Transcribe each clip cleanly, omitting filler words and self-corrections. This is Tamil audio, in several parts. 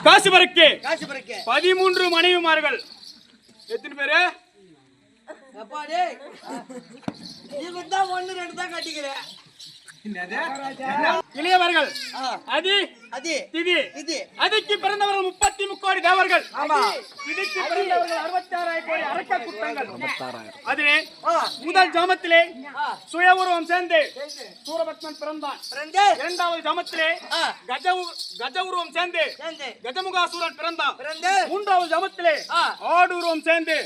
காசிபருக்கு காசிபருக்கு 13 மனைவிமார்கள். எத்தனை பேரு? அப்பா டேய் நீ வந்தா 1 2 தான் கட்டிக்கிறேன். இளையவர்கள் அதி அதி திதி இது அதிக்கு பிறந்தவர்கள் 33 கோடி தேவர்கள். ஆமா இதுக்கு பிறந்தவர்கள் 66 கோடி அரக்க கூட்டங்கள். அதிலே முதல் ஜாமத்திலே சுய உருவம் சேர்ந்து சூரபத்மன் பிறந்தான். இரண்டாவது ஜாமத்திலே கஜ உருவம் சேர்ந்து கஜமுகாசுரன் பிறந்தான். மூன்றாவது ஜாமத்திலே ஆடு உருவம் சேர்ந்து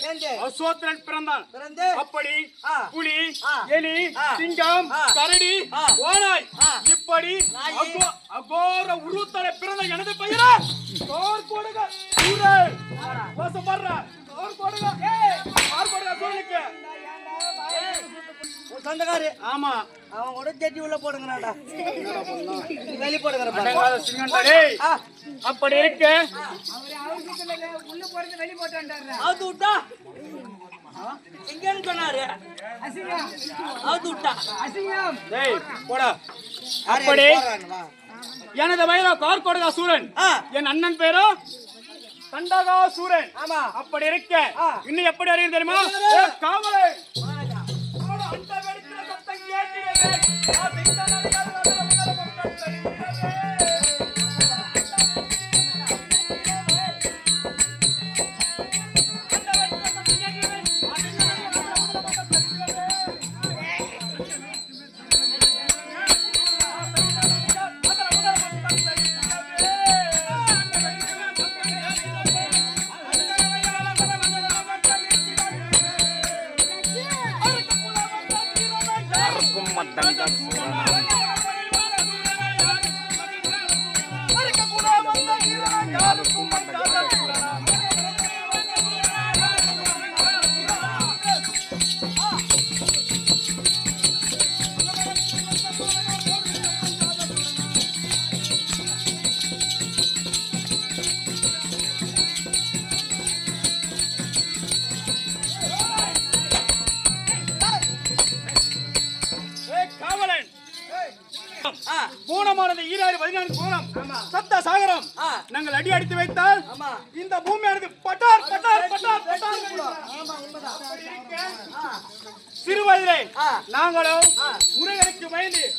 அஸ்வத்ரன் பிறந்தான். அப்படி புலி, எலி, சிங்கம், கரடி, ஓநாய் இப்படி அகோர உருவத்தோட பிறந்த எனது பெயரா தோர் கொடுங்க சூரன் வாசப்படுற தோர் கொடுங்க யார் கொடுங்க சூரனுக்கு சொந்தக்காரு. ஆமா அவன் கூட ஜெட்டி உள்ள போடுங்கடா வெளிய போடுங்கற சிங்கண்டா. அப்படி இருக்கு உள்ள போறது வெளிய போட்டான்டா. அது விட்டா எங்கன்னு சொன்னாரு அசிங்கம். அது விட்டா அசிங்கம். டேய் போடா. அப்படி எனது பெயரோ கார்கோடகா சூரன். என் அண்ணன் பேரோ தண்டகா சூரன். ஆமா அப்படி இருக்க இன்னும் எப்படி அறியும் தெரியுமா? காவலே அந்த வெடிக்கிற சத்தம் கேட்கிறதே. பூனமானது 14 பூனம் சப்த சாகரம். நாங்கள் அடி அடித்து வைத்தால் இந்த பூமியானது பட்டார் பட்டார் பட்டார் பட்டார். சிறு வயதிலே நாங்களும் முருகனுக்கு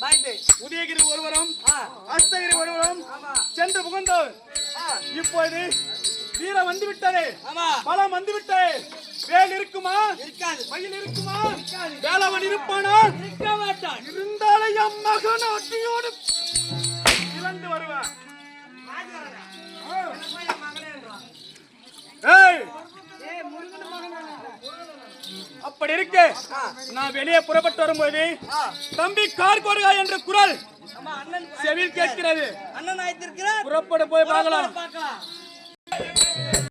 பயந்து உதயகிரி ஒருவரும் அஸ்தகிரி ஒருவரும் சென்று புகுந்தோம். இப்போது வீரம் வந்து விட்டது, பலம் வந்து விட்டது. வேல் இருக்குமா? இருக்காது. மயில் இருக்குமா? இருக்காது. வேலவன் இருப்பானா? இருக்க மாட்டான். இருந்தாலே என் மகன் அட்டியோடு இறந்து வருவான். அப்படி இருக்கு. நான் வெளியே புறப்பட்டு வரும்போது தம்பி கார்கோடகா என்ற குரல் செவில் கேட்கிறது. அண்ணன் ஆயிட்டிருக்கிறார். புறப்பட போய் பார்க்கலாம்.